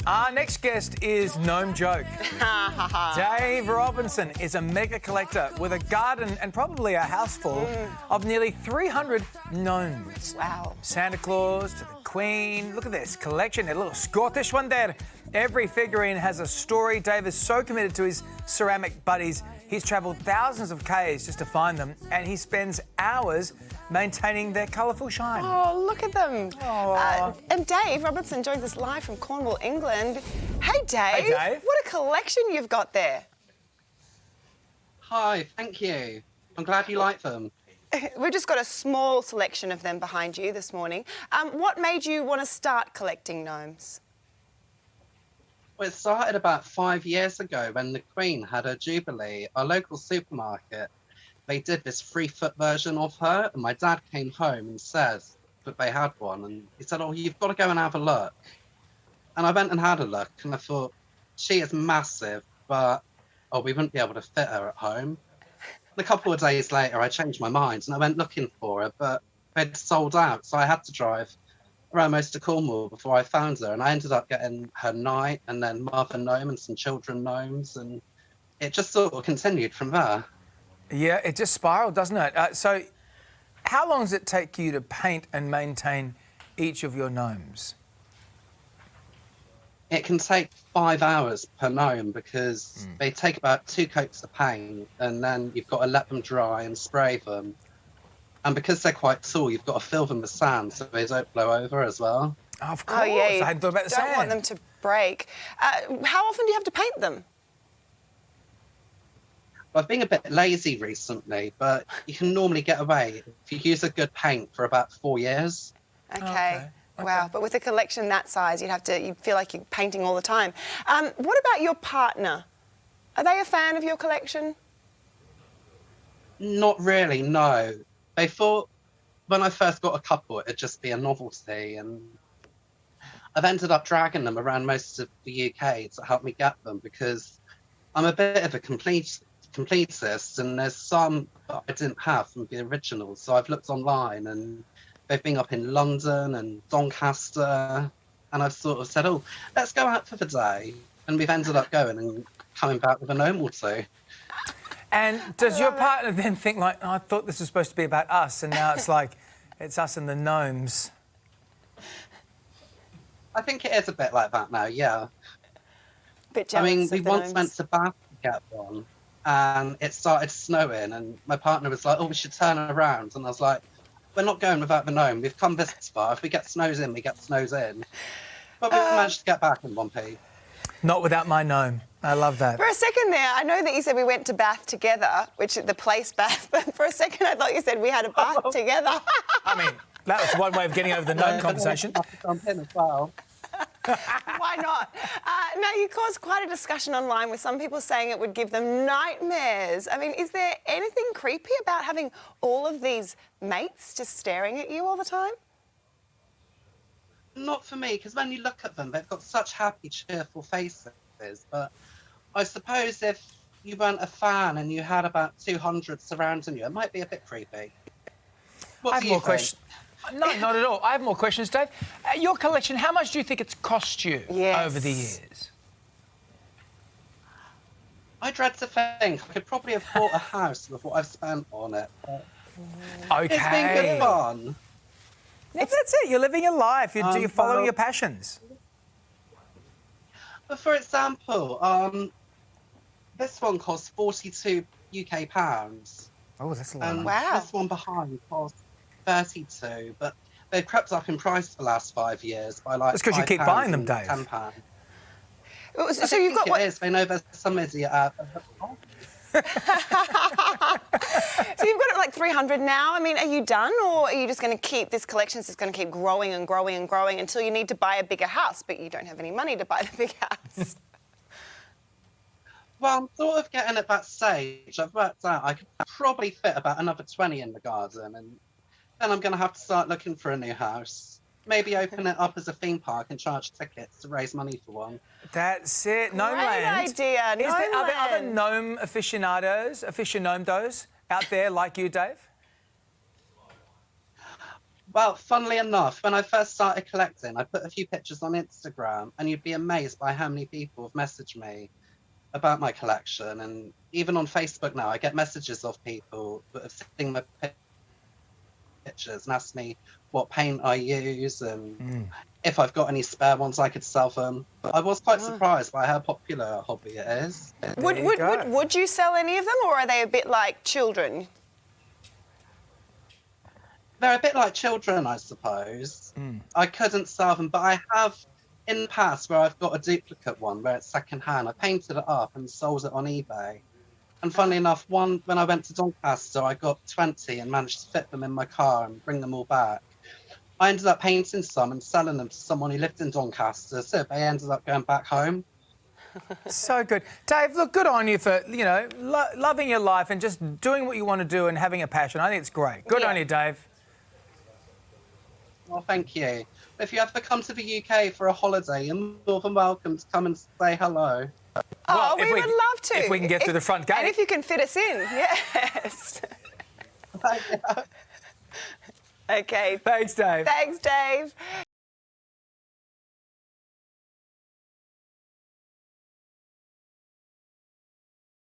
Our next guest is Gnome Joke. Dave Robinson is a mega collector with a garden and probably a house full of nearly 300 gnomes. Wow. Santa Claus to the Queen. Look at this collection, a little Scottish one there. Every figurine has a story. Dave is so committed to his ceramic buddies. He's travelled thousands of k's just to find them, and he spends hours maintaining their colourful shine. Oh, look at them. Oh. And Dave Robinson joins us live from Cornwall, England. Hey, Dave. Hey, Dave. What a collection you've got there. Hi, thank you. I'm glad you like them. We've just got a small selection of them behind you this morning. What made you want to start collecting gnomes? Well, it started about 5 years ago when the Queen had her Jubilee. Our local supermarket, they did this 3-foot version of her, and my dad came home and said that they had one, and he said, oh, you've got to go and have a look. And I went and had a look, and I thought, she is massive, but, oh, we wouldn't be able to fit her at home. And a couple of days later, I changed my mind, and I went looking for her, but they'd sold out, so I had to drive around most of Cornwall before I found her, and I ended up getting her knight and then mother gnome and some children gnomes, and it just sort of continued from there. Yeah, it just spiraled, doesn't it? So how long does it take you to paint and maintain each of your gnomes? It can take 5 hours per gnome because they take about 2 coats of paint, and then you've got to let them dry and spray them. And because they're quite tall, you've got to fill them with sand so they don't blow over as well. Of course, Oh, yeah, you I hadn't thought about the don't sand. want them to break. How often do you have to paint them? I've been a bit lazy recently, but you can normally get away if you use a good paint for about 4 years. Okay. Wow, but with a collection that size, you feel like you're painting all the time. What about your partner? Are they a fan of your collection? Not really, no. They thought when I first got a couple, it'd just be a novelty, and I've ended up dragging them around most of the UK to help me get them because I'm a bit of a completist, and there's some that I didn't have from the originals. So I've looked online, and they've been up in London and Doncaster, and I've sort of said, oh, let's go out for the day. And we've ended up going and coming back with a gnome or two. And does your partner then think like, oh, I thought this was supposed to be about us, and now it's like, it's us and the gnomes? I think it is a bit like that now, yeah. Bit jealous I mean, of we the once gnomes. went to Bath to get one, and it started snowing, and my partner was like, oh, we should turn around. And I was like, we're not going without the gnome. We've come this far. If we get snows in, we get snows in. But we managed to get back in one piece. Not without my gnome. I love that. For a second there, I know that you said we went to Bath together, which is the place Bath, but for a second I thought you said we had a bath together. I mean, that was one way of getting over the gnome conversation. I have to jump in as well. Why not? Now, you caused quite a discussion online with some people saying it would give them nightmares. I mean, is there anything creepy about having all of these mates just staring at you all the time? Not for me, because when you look at them, they've got such happy, cheerful faces. But I suppose if you weren't a fan and you had about 200 surrounding you, it might be a bit creepy. I have more questions. No, not at all. I have more questions, Dave. Your collection, how much do you think it's cost you over the years? I dread to think. I could probably have bought a house with what I've spent on it. But Okay. it's been good fun. That's it. You're living your life. You're following your passions. But for example, this one costs 42 UK pounds. Oh, that's a lot. And Wow. this one behind costs 32. But they've crept up in price the last 5 years by like That's 'cause you keep £5 buying them, and Dave. £10. So you've got It is. They know there's some idiot out there. So you've got like 300 now. I mean, are you done, or are you just going to keep this collection? Is going to keep growing and growing and growing until you need to buy a bigger house, but you don't have any money to buy the big house? Well, I'm sort of getting at that stage. I've worked out I could probably fit about another 20 in the garden, and then I'm going to have to start looking for a new house. Maybe open it up as a theme park and charge tickets to raise money for one. That's it. Gnome Great Land. idea. Are there other Gnomeland. gnome aficionados out there like you, Dave? Well, funnily enough, when I first started collecting, I put a few pictures on Instagram, and you'd be amazed by how many people have messaged me about my collection. And even on Facebook now, I get messages of people that have seen my pictures and asked me what paint I use and if I've got any spare ones I could sell them. But I was quite surprised by how popular a hobby it is. Would you sell any of them, or are they a bit like children? They're a bit like children, I suppose. I couldn't sell them, but I have in the past where I've got a duplicate one where it's secondhand. I painted it up and sold it on eBay. And funnily enough, when I went to Doncaster, I got 20 and managed to fit them in my car and bring them all back. I ended up painting some and selling them to someone who lived in Doncaster, so they ended up going back home. So good. Dave, look, good on you for, loving your life and just doing what you want to do and having a passion. I think it's great. Good on you, Dave. Well, thank you. If you ever come to the UK for a holiday, you're more than welcome to come and say hello. Oh, we would love to. If we can get through the front gate. And if you can fit us in, yes. Yeah. Okay. Thanks, Dave. Thanks, Dave.